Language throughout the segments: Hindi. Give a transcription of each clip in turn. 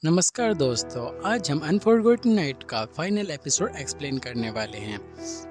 नमस्कार दोस्तों, आज हम अनफॉरगॉटन नाइट का फाइनल एपिसोड एक्सप्लेन करने वाले हैं।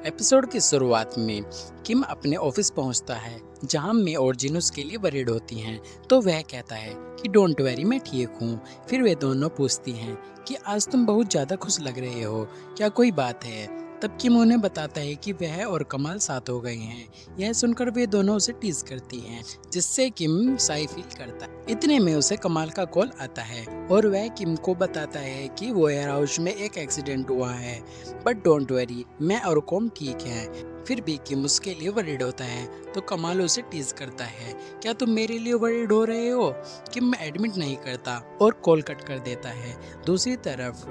एपिसोड की शुरुआत में किम अपने ऑफिस पहुंचता है, जहां मे और जिन उसके लिए वरीड होती हैं। तो वह कहता है कि डोंट वरी, मैं ठीक हूं। फिर वे दोनों पूछती हैं कि आज तुम बहुत ज़्यादा खुश लग रहे हो, क्या कोई बात है? तब किम उन्हें बताता है कि वह और कमाल साथ हो गए हैं। यह सुनकर वे दोनों उसे टीज करती हैं, जिससे किम साई फील करता है। इतने में उसे कमाल का कॉल आता है और वह किम को बताता है कि वेयर हाउस में एक एक्सीडेंट हुआ है, बट डोंट वरी, मैं और कॉम ठीक है। फिर भी किम उसके लिए वरीड होता है, तो कमाल उसे टीज करता है, क्या तुम मेरे लिए वरीड हो रहे हो? किम एडमिट नहीं करता और कॉल कट कर देता है। दूसरी तरफ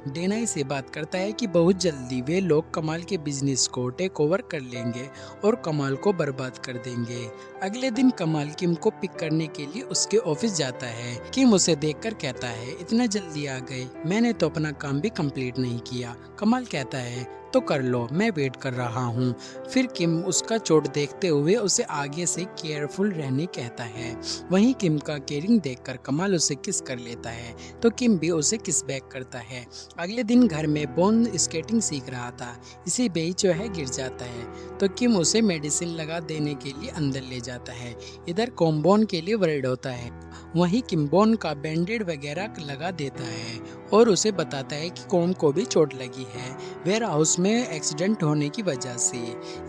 डेनाई से बात करता है कि बहुत जल्दी वे लोग कमाल के बिजनेस को टेक ओवर कर लेंगे और कमाल को बर्बाद कर देंगे। अगले दिन कमाल किम को पिक करने के लिए उसके ऑफिस जाता है। किम उसे देखकर कहता है, इतना जल्दी आ गए, मैंने तो अपना काम भी कंप्लीट नहीं किया। कमाल कहता है, तो कर लो, मैं वेट कर रहा हूँ। फिर किम उसका चोट देखते हुए उसे आगे से केयरफुल रहने कहता है। वहीं किम का केयरिंग देखकर कमाल उसे किस कर लेता है, तो किम भी उसे किस बैक करता है। अगले दिन घर में बोन स्केटिंग सीख रहा था, इसी बीच वह गिर जाता है, तो किम उसे मेडिसिन लगा देने के लिए अंदर ले जाता है। इधर कॉम्बोन के लिए वरीड होता है। वहीं किम्बोन का बैंडेड वगैरह लगा देता है और उसे बताता है कि कॉम को भी चोट लगी है, वेयर हाउस में एक्सीडेंट होने की वजह से।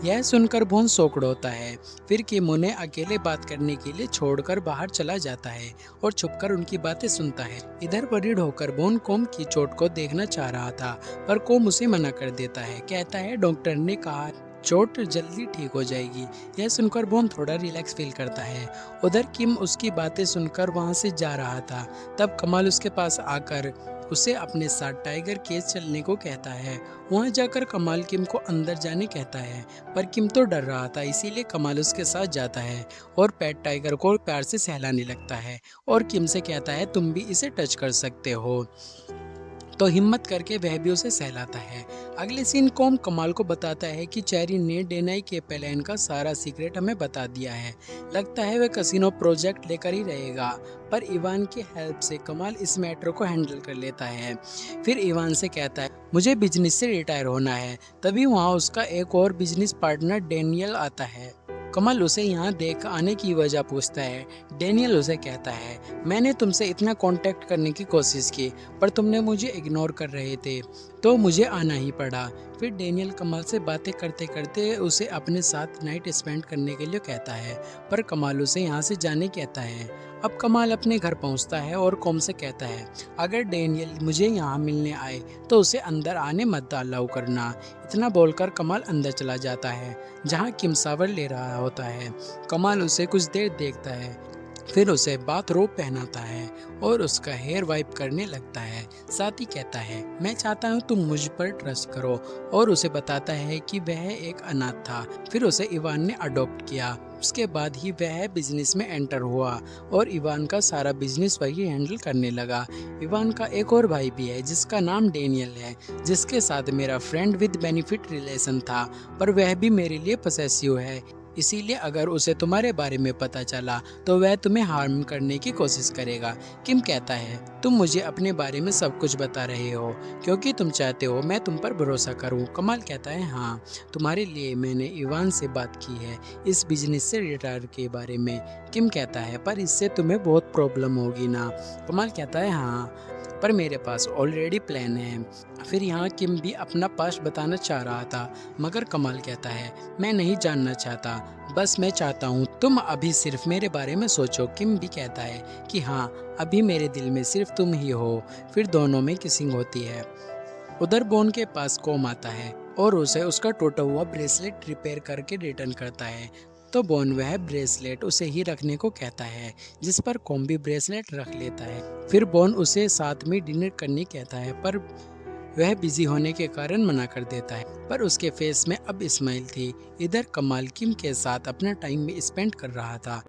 यह सुनकर बोन शॉक्ड होता है। फिर किम उन्हें अकेले बात करने के लिए छोड़कर बाहर चला जाता है और छुपकर उनकी बातें सुनता है। इधर वरीड होकर बोन कॉम की चोट को देखना चाह रहा था, पर कॉम उसे मना कर देता है, कहता है डॉक्टर ने कहा चोट जल्दी ठीक हो जाएगी। यह सुनकर बोन थोड़ा रिलैक्स फील करता है। उधर किम उसकी बातें सुनकर वहां से जा रहा था, तब कमाल उसके पास आकर उसे अपने साथ टाइगर केज चलने को कहता है। वहां जाकर कमाल किम को अंदर जाने कहता है, पर किम तो डर रहा था, इसीलिए कमाल उसके साथ जाता है और पेट टाइगर को प्यार से सहलाने लगता है और किम से कहता है तुम भी इसे टच कर सकते हो। तो हिम्मत करके वह भी उसे सहलाता है। अगले सीन कॉम कमाल को बताता है कि चेरी ने डेनाई के प्लान का सारा सीक्रेट हमें बता दिया है। लगता है वह कसिनो प्रोजेक्ट लेकर ही रहेगा, पर इवान की हेल्प से कमाल इस मैटर को हैंडल कर लेता है। फिर इवान से कहता है मुझे बिजनेस से रिटायर होना है। तभी वहाँ उसका एक और बिजनेस पार्टनर डेनियल आता है। कमल उसे यहाँ देख आने की वजह पूछता है। डेनियल उसे कहता है, मैंने तुमसे इतना कांटेक्ट करने की कोशिश की, पर तुमने मुझे इग्नोर कर रहे थे, तो मुझे आना ही पड़ा। फिर डेनियल कमाल से बातें करते करते उसे अपने साथ नाइट स्पेंड करने के लिए कहता है, पर कमाल उसे यहाँ से जाने कहता है। अब कमाल अपने घर पहुँचता है और कॉम से कहता है, अगर डेनियल मुझे यहाँ मिलने आए तो उसे अंदर आने मत अलाउ करना। इतना बोलकर कमाल अंदर चला जाता है, जहाँ किम शावर ले रहा होता है। कमाल उसे कुछ देर देखता है, फिर उसे बाथरोब पहनाता है और उसका हेयर वाइप करने लगता है। साथ ही कहता है, मैं चाहता हूँ तुम मुझ पर ट्रस्ट करो, और उसे बताता है कि वह एक अनाथ था, फिर उसे इवान ने अडॉप्ट किया। उसके बाद ही वह बिजनेस में एंटर हुआ और इवान का सारा बिजनेस वही हैंडल करने लगा। इवान का एक और भाई भी है जिसका नाम डेनियल है, जिसके साथ मेरा फ्रेंड विद बेनिफिट रिलेशन था, पर वह भी मेरे लिए पसेसिव है। इसीलिए अगर उसे तुम्हारे बारे में पता चला तो वह तुम्हें हार्म करने की कोशिश करेगा। किम कहता है, तुम मुझे अपने बारे में सब कुछ बता रहे हो क्योंकि तुम चाहते हो मैं तुम पर भरोसा करूं। कमाल कहता है, हाँ, तुम्हारे लिए मैंने इवान से बात की है इस बिजनेस से रिटायर के बारे में। किम कहता है, पर इससे तुम्हें बहुत प्रॉब्लम होगी ना? कमाल कहता है, हाँ, पर मेरे पास ऑलरेडी प्लान है। फिर यहाँ किम भी अपना पास्ट बताना चाह रहा था, मगर कमाल कहता है, मैं नहीं जानना चाहता, बस मैं चाहता हूँ तुम अभी सिर्फ मेरे बारे में सोचो। किम भी कहता है कि हाँ, अभी मेरे दिल में सिर्फ तुम ही हो। फिर दोनों में किसिंग होती है। उधर बोन के पास कॉम आता है और उसे उसका टूटा हुआ ब्रेसलेट रिपेयर करके रिटर्न करता है। तो बोन वह ब्रेसलेट उसे ही रखने को कहता है, जिस पर कॉम भी ब्रेसलेट रख लेता है। फिर बोन उसे साथ में डिनर करने कहता है, पर वह बिजी होने के कारण मना कर देता है, पर उसके फेस में अब स्माइल थी। इधर कमाल किम के साथ अपना टाइम में स्पेंड कर रहा था।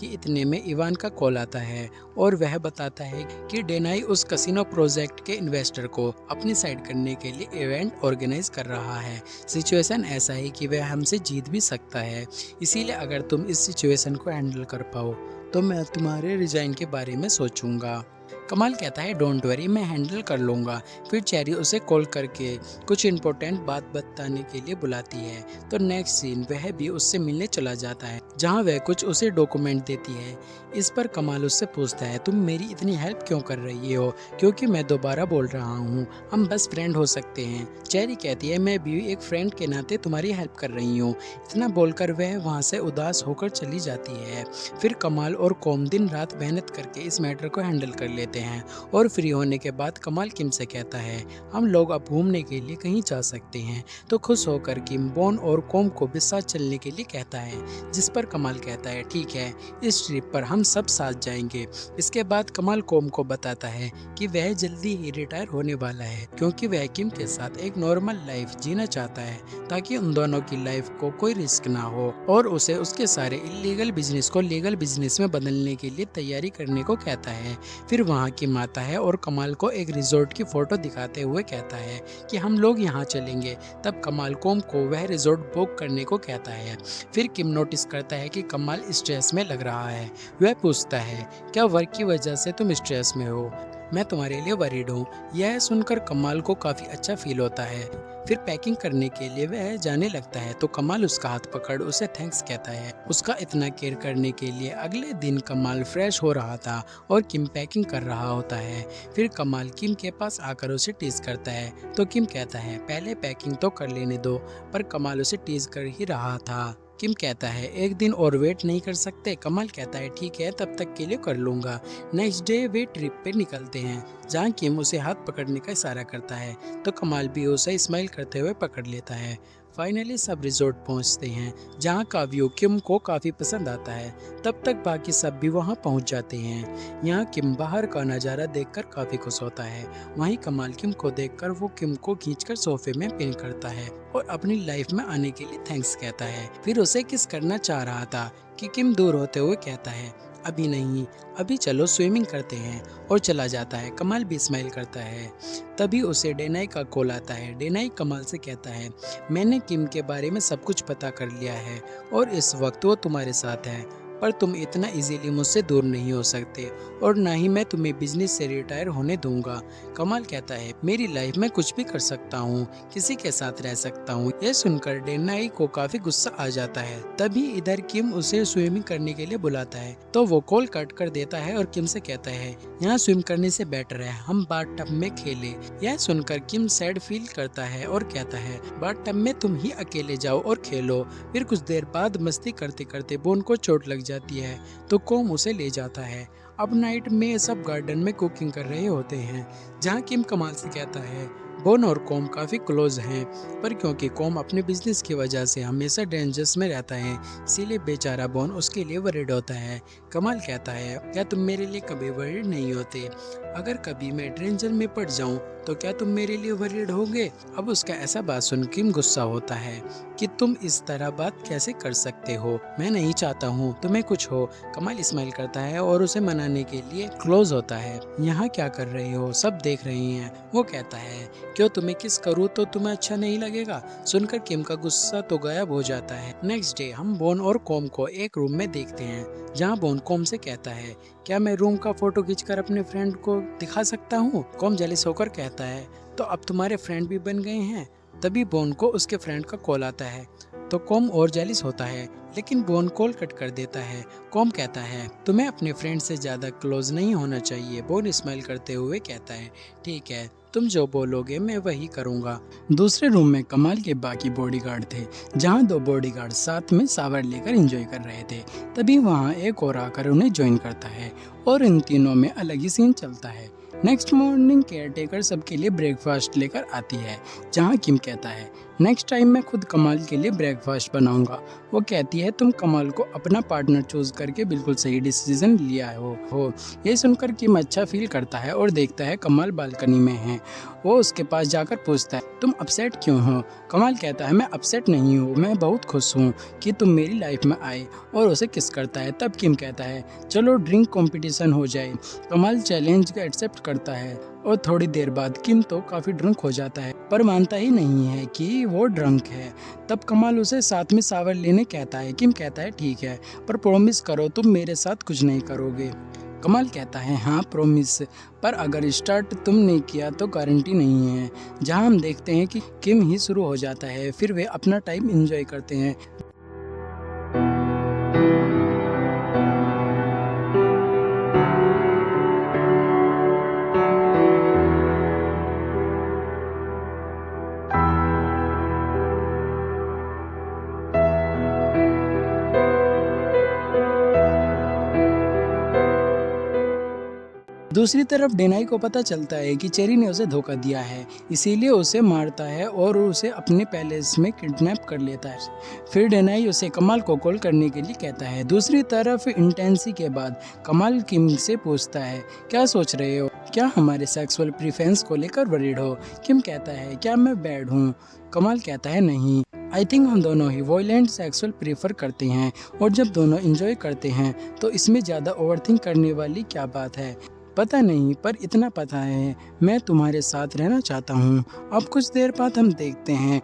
कि इतने में इवान का कॉल आता है और वह बताता है कि डेनाई उस कसिनो प्रोजेक्ट के इन्वेस्टर को अपनी साइड करने के लिए इवेंट ऑर्गेनाइज कर रहा है। सिचुएशन ऐसा है कि वह हमसे जीत भी सकता है, इसीलिए अगर तुम इस सिचुएशन को हैंडल कर पाओ तो मैं तुम्हारे रिजाइन के बारे में सोचूंगा। कमाल कहता है डोंट वरी, मैं हैंडल कर लूँगा। फिर चेरी उसे कॉल करके कुछ इम्पोर्टेंट बात बताने के लिए बुलाती है। तो नेक्स्ट सीन वह भी उससे मिलने चला जाता है, जहाँ वह कुछ उसे डॉक्यूमेंट देती है। इस पर कमाल उससे पूछता है तुम मेरी इतनी हेल्प क्यों कर रही हो? क्योंकि मैं दोबारा बोल रहा हूँ, हम बस फ्रेंड हो सकते हैं। चेरी कहती है मैं भी एक फ्रेंड के नाते तुम्हारी हेल्प कर रही हूँ। इतना बोलकर वह वहाँ से उदास होकर चली जाती है। फिर कमाल और कॉम दिन रात मेहनत करके इस मैटर को हैंडल कर लेते हैं और फ्री होने के बाद कमाल किम से कहता है हम लोग अब घूमने के लिए कहीं जा सकते हैं। तो खुश होकर किम बोन और कॉम को भी साथ चलने के लिए कहता है, जिस पर कमाल कहता है ठीक है, इस ट्रिप पर हम सब साथ जाएंगे। इसके बाद कमाल कॉम को बताता है कि वह जल्दी ही रिटायर होने वाला है, क्योंकि वह किम के साथ एक नॉर्मल लाइफ जीना चाहता है ताकि उन दोनों की लाइफ को कोई रिस्क ना हो, और उसे उसके सारे इलीगल बिजनेस को लीगल बिजनेस में बदलने के लिए तैयारी करने को कहता है। फिर वहाँ किम आता है और कमाल को एक रिजॉर्ट की फोटो दिखाते हुए कहता है कि हम लोग यहाँ चलेंगे। तब कमाल कॉम को वह रिजॉर्ट बुक करने को कहता है। फिर किम नोटिस करता है कि कमाल स्ट्रेस में लग रहा है। वह पूछता है क्या वर्क की वजह से तुम स्ट्रेस में हो? मैं तुम्हारे लिए वरीड हूँ। यह सुनकर कमाल को काफ़ी अच्छा फील होता है। फिर पैकिंग करने के लिए वह जाने लगता है तो कमाल उसका हाथ पकड़ उसे थैंक्स कहता है उसका इतना केयर करने के लिए। अगले दिन कमाल फ्रेश हो रहा था और किम पैकिंग कर रहा होता है। फिर कमाल किम के पास आकर उसे टीज करता है तो किम कहता है पहले पैकिंग तो कर लेने दो, पर कमाल उसे टीज कर ही रहा था। किम कहता है एक दिन और वेट नहीं कर सकते? कमाल कहता है ठीक है, तब तक के लिए कर लूँगा। नेक्स्ट डे वे ट्रिप पे निकलते हैं, जहाँ किम उसे हाथ पकड़ने का इशारा करता है तो कमाल भी उसे स्माइल करते हुए पकड़ लेता है। फाइनली सब रिजॉर्ट पहुंचते हैं, जहां का व्यू किम को काफ़ी पसंद आता है। तब तक बाकी सब भी वहां पहुंच जाते हैं। यहां किम बाहर का नज़ारा देखकर काफ़ी खुश होता है। वहीं कमाल किम को देखकर वो किम को खींचकर सोफे में पिन करता है और अपनी लाइफ में आने के लिए थैंक्स कहता है। फिर उसे किस करना चाह रहा था कि किम दूर होते हुए कहता है अभी नहीं, अभी चलो स्विमिंग करते हैं, और चला जाता है। कमाल भी स्माइल करता है। तभी उसे डेनाई का कॉल आता है। डेनाई कमाल से कहता है मैंने किम के बारे में सब कुछ पता कर लिया है और इस वक्त वो तुम्हारे साथ है, पर तुम इतना इजीली मुझसे दूर नहीं हो सकते और ना ही मैं तुम्हें बिजनेस से रिटायर होने दूंगा। कमाल कहता है मेरी लाइफ में कुछ भी कर सकता हूँ, किसी के साथ रह सकता हूँ। यह सुनकर डेनाई को काफी गुस्सा आ जाता है। तभी इधर किम उसे स्विमिंग करने के लिए बुलाता है तो वो कॉल कट कर देता है और किम से कहता है यहाँ स्विम करने से बेटर है हम बाथ टब में खेले। यह सुनकर किम सैड फील करता है और कहता है बाथ टब में तुम ही अकेले जाओ और खेलो। फिर कुछ देर बाद मस्ती करते करते बोन को चोट लग जाती है तो कॉम उसे ले जाता है। अब नाइट में सब गार्डन में कुकिंग कर रहे होते हैं, जहाँ किम कमाल से कहता है बोन और कॉम काफ़ी क्लोज हैं, पर क्योंकि कॉम अपने बिजनेस की वजह से हमेशा डेंजर्स में रहता है, इसीलिए बेचारा बोन उसके लिए वरीड होता है। कमाल कहता है क्या तुम मेरे लिए कभी वरीड नहीं होते? अगर कभी मैं डेंजर में पड़ जाऊं तो क्या तुम मेरे लिए वरीड होगे? अब उसका ऐसा बात सुन किम गुस्सा होता है कि तुम इस तरह बात कैसे कर सकते हो, मैं नहीं चाहता हूँ तुम्हें कुछ हो। कमाल स्माइल करता है और उसे मनाने के लिए क्लोज होता है। यहाँ क्या कर रहे हो, सब देख रहे हैं। वो कहता है क्यों तुम्हें किस करूँ तो तुम्हें अच्छा नहीं लगेगा? सुनकर किम का गुस्सा तो गायब हो जाता है। नेक्स्ट डे हम बोन और कॉम को एक रूम में देखते हैं, जहाँ बोन कॉम से कहता है क्या मैं रूम का फोटो खींचकर अपने फ्रेंड को दिखा सकता हूँ? कॉम जेलिस होकर कहता है तो अब तुम्हारे फ्रेंड भी बन गए हैं। तभी बोन को उसके फ्रेंड का कॉल आता है तो कॉम और जेलिस होता है, लेकिन बोन कॉल कट कर देता है। कॉम कहता है तुम्हें अपने फ्रेंड से ज़्यादा क्लोज नहीं होना चाहिए। बोन स्माइल करते हुए कहता है ठीक है, तुम जो बोलोगे मैं वही करूँगा। दूसरे रूम में कमाल के बाकी बॉडीगार्ड थे, जहाँ दो बॉडीगार्ड साथ में शावर लेकर एंजॉय कर रहे थे। तभी वहाँ एक और आकर उन्हें ज्वाइन करता है और इन तीनों में अलग ही सीन चलता है। नेक्स्ट मॉर्निंग केयर टेकर सबके लिए ब्रेकफास्ट लेकर आती है, जहाँ किम कहता है नेक्स्ट टाइम मैं खुद कमाल के लिए ब्रेकफास्ट बनाऊंगा। वो कहती है तुम कमाल को अपना पार्टनर चूज करके बिल्कुल सही डिसीजन लिया हो। ये सुनकर किम अच्छा फील करता है और देखता है कमाल बालकनी में है। वो उसके पास जाकर पूछता है तुम अपसेट क्यों हो। कमाल कहता है मैं अपसेट नहीं हूँ, मैं बहुत खुश हूँ कि तुम मेरी लाइफ में आए, और उसे किस करता है। तब किम कहता है चलो ड्रिंक कंपटीशन हो जाए। कमाल चैलेंज का एक्सेप्ट करता है और थोड़ी देर बाद किम तो काफ़ी ड्रंक हो जाता है पर मानता ही नहीं है कि वो ड्रंक है। तब कमाल उसे साथ में शावर लेने कहता है। किम कहता है ठीक है, पर प्रॉमिस करो तुम मेरे साथ कुछ नहीं करोगे। कमाल कहता है हाँ प्रॉमिस, पर अगर स्टार्ट तुमने किया तो गारंटी नहीं है। जहां हम देखते हैं कि किम ही शुरू हो जाता है, फिर वे अपना टाइम एंजॉय करते हैं। दूसरी तरफ डेनाई को पता चलता है कि चेरी ने उसे धोखा दिया है, इसीलिए उसे मारता है और उसे अपने पैलेस में किडनैप कर लेता है। फिर डेनाई उसे कमाल को कॉल करने के लिए कहता है। दूसरी तरफ इंटेंसी के बाद कमाल किम से पूछता है क्या सोच रहे हो, क्या हमारे सेक्सुअल प्रेफरेंस को लेकर वरीड हो। किम कहता है क्या मैं बैड हूँ। कमाल कहता है नहीं, आई थिंक हम दोनों ही वॉयलेंट सेक्सुअल प्रेफर करते हैं, और जब दोनों एंजॉय करते हैं तो इसमें ज़्यादा ओवरथिंक करने वाली क्या बात है। पता नहीं, पर इतना पता है मैं तुम्हारे साथ रहना चाहता हूँ। अब कुछ देर बाद हम देखते हैं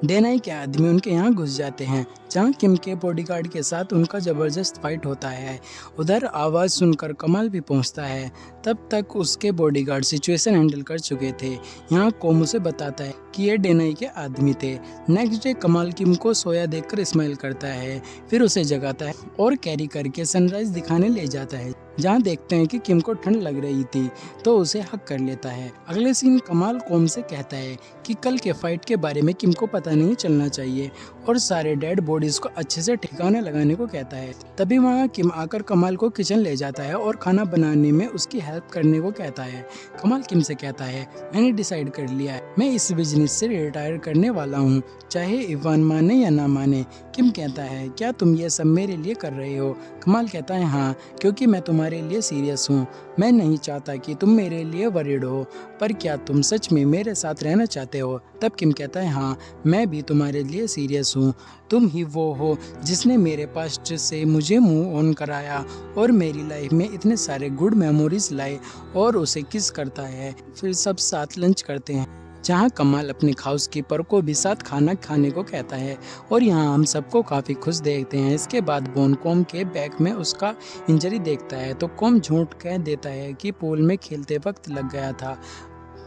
डेनाई के आदमी उनके यहाँ घुस जाते हैं, जहाँ किम के बॉडीगार्ड के साथ उनका ज़बरदस्त फाइट होता है। उधर आवाज़ सुनकर कमाल भी पहुँचता है। तब तक उसके बॉडीगार्ड सिचुएशन हैंडल कर चुके थे। यहाँ कोम उसे बताता है कि ये डेनाई के आदमी थे। नेक्स्ट डे कमाल किम को सोया देखकर स्माइल करता है, फिर उसे जगाता है और कैरी करके सनराइज दिखाने ले जाता है, जहाँ देखते हैं कि किम को ठंड लग रही थी तो उसे हक कर लेता है। अगले सीन कमाल कोम से कहता है कि कल के फाइट के बारे में किम को पता नहीं चलना चाहिए और सारे डेड बॉडीज को अच्छे से ठिकाने लगाने को कहता है। तभी वहाँ किम आकर कमाल को किचन ले जाता है और खाना बनाने में उसकी हेल्प करने को कहता है। कमाल किम से कहता है मैंने डिसाइड कर लिया है, मैं इस बिजनेस से रिटायर करने वाला हूँ, चाहे इवान माने या ना माने। किम कहता है क्या तुम ये सब मेरे लिए कर रहे हो। कमाल कहता है हाँ, क्योंकि मैं तुम्हारे लिए सीरियस हूँ। मैं नहीं चाहता कि तुम मेरे लिए वरीड हो, पर क्या तुम सच में मेरे साथ रहना चाहते हो। तब किम कहता है हाँ, मैं भी तुम्हारे लिए सीरियस हूँ। तुम ही वो हो जिसने मेरे पास्ट से मुझे मूव ऑन कराया और मेरी लाइफ में इतने सारे गुड मेमोरीज लाए। और उसे किस करता है, फिर सब साथ लंच करते हैं, जहाँ कमाल अपने हाउसकीपर को भी साथ खाना खाने को कहता है। और यहाँ हम सबको काफ़ी खुश देखते हैं। इसके बाद बोन कॉम के बैक में उसका इंजरी देखता है तो कॉम झूठ कह देता है कि पूल में खेलते वक्त लग गया था।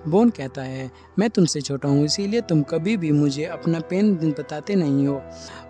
बोन कहता है मैं तुमसे छोटा हूँ, इसीलिए तुम कभी भी मुझे अपना पेन बताते नहीं हो,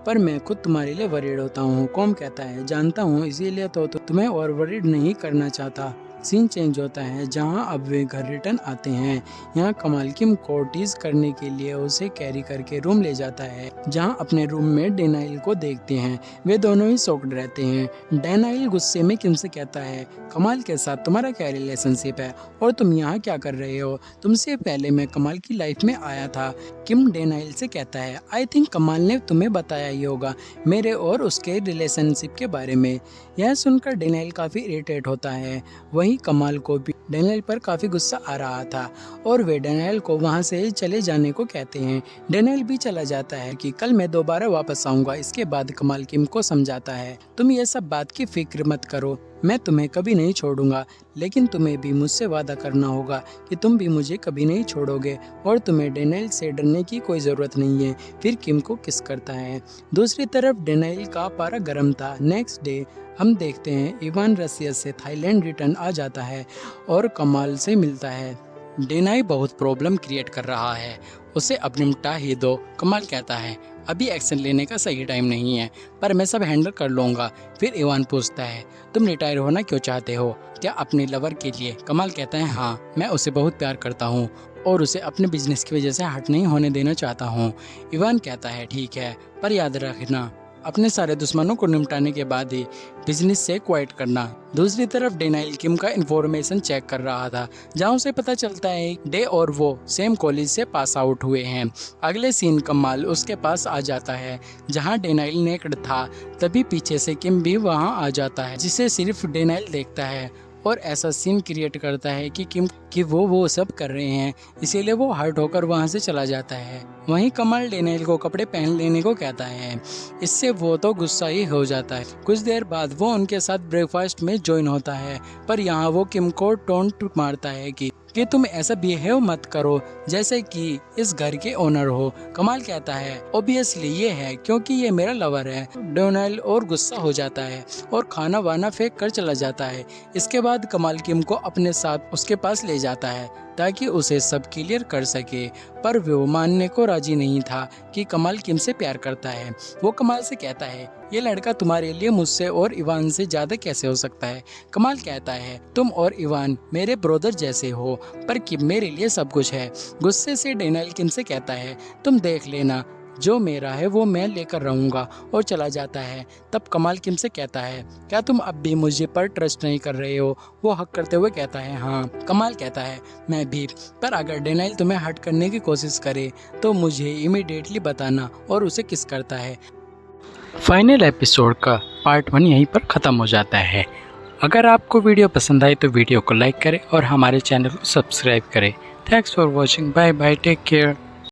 पर मैं खुद तुम्हारे लिए वरीड होता हूँ। कॉम कहता है जानता हूँ, इसीलिए तो तुम्हें और वरीड नहीं करना चाहता। सीन चेंज होता है, जहां अब वे घर रिटर्न आते हैं। यहाँ कमाल किम को टीज करने के लिए उसे कैरी करके रूम ले जाता है, जहां अपने रूम में डेनाइल को देखते हैं। वे दोनों ही शॉक्ड रहते हैं। डेनाइल गुस्से में किम से कहता है कमाल के साथ तुम्हारा क्या रिलेशनशिप है और तुम यहाँ क्या कर रहे हो। तुमसे पहले मैं कमाल की लाइफ में आया था। किम डेनाइल से कहता है आई थिंक कमाल ने तुम्हें बताया ही होगा मेरे और उसके रिलेशनशिप के बारे में। यह सुनकर डेनाइल काफ़ी इरिटेट होता है। वहीं कमाल को भी डेनियल पर काफ़ी गुस्सा आ रहा था और वे डेनियल को वहां से चले जाने को कहते हैं। डेनियल भी चला जाता है कि कल मैं दोबारा वापस आऊंगा। इसके बाद कमाल किम को समझाता है तुम ये सब बात की फिक्र मत करो, मैं तुम्हें कभी नहीं छोड़ूंगा, लेकिन तुम्हें भी मुझसे वादा करना होगा कि तुम भी मुझे कभी नहीं छोड़ोगे और तुम्हें डेनियल से डरने की कोई ज़रूरत नहीं है। फिर किम को किस करता है। दूसरी तरफ डेनियल का पारा गर्म था। नेक्स्ट डे हम देखते हैं इवान रसिया से थाईलैंड रिटर्न आ जाता है और कमाल से मिलता है। डेनाई बहुत प्रॉब्लम क्रिएट कर रहा है, उसे अब निपटा ही दो। कमाल कहता है अभी एक्शन लेने का सही टाइम नहीं है, पर मैं सब हैंडल कर लूँगा। फिर इवान पूछता है तुम रिटायर होना क्यों चाहते हो, क्या अपने लवर के लिए। कमाल कहता है हाँ, मैं उसे बहुत प्यार करता हूँ और उसे अपने बिजनेस की वजह से हट नहीं होने देना चाहता हूँ। इवान कहता है ठीक है, पर याद रखना अपने सारे दुश्मनों को निपटाने के बाद ही बिजनेस से क्वाइट करना। दूसरी तरफ डेनाइल किम का इन्फॉर्मेशन चेक कर रहा था, जहां उसे पता चलता है डे और वो सेम कॉलेज से पास आउट हुए हैं। अगले सीन कमाल उसके पास आ जाता है जहां डेनाइल नेक्ड था। तभी पीछे से किम भी वहां आ जाता है, जिसे सिर्फ डेनाइल देखता है और ऐसा सीन क्रिएट करता है कि किम कि वो सब कर रहे हैं, इसीलिए वो हर्ट होकर वहां से चला जाता है। वहीं कमल डेनियल को कपड़े पहन लेने को कहता है, इससे वो तो गुस्सा ही हो जाता है। कुछ देर बाद वो उनके साथ ब्रेकफास्ट में ज्वाइन होता है, पर यहाँ वो किम को टोंट मारता है कि तुम ऐसा बिहेव मत करो जैसे कि इस घर के ओनर हो। कमाल कहता है, ओबियसली ये है क्योंकि ये मेरा लवर है। डोनाल्ड और गुस्सा हो जाता है और खाना वाना फेंक कर चला जाता है। इसके बाद कमाल किम को अपने साथ उसके पास ले जाता है ताकि उसे सब क्लियर कर सके, पर वो मानने को राजी नहीं था कि कमाल किम से प्यार करता है। वो कमाल से कहता है, ये लड़का तुम्हारे लिए मुझसे और इवान से ज्यादा कैसे हो सकता है। कमाल कहता है, तुम और इवान मेरे ब्रदर जैसे हो, पर किम मेरे लिए सब कुछ है। गुस्से से डेनियल किम से कहता है, तुम देख लेना, जो मेरा है वो मैं लेकर रहूंगा, और चला जाता है। तब कमाल किम से कहता है, क्या तुम अब भी मुझे पर ट्रस्ट नहीं कर रहे हो। वो हक करते हुए कहता है, हाँ। कमाल कहता है, मैं भी, पर अगर डेनियल तुम्हें हर्ट करने की कोशिश करे तो मुझे इमीडिएटली बताना, और उसे किस करता है। फाइनल एपिसोड का पार्ट 1 यहीं पर ख़त्म हो जाता है। अगर आपको वीडियो पसंद आई तो वीडियो को लाइक करें और हमारे चैनल को सब्सक्राइब करें। Thanks for watching, bye bye, take care.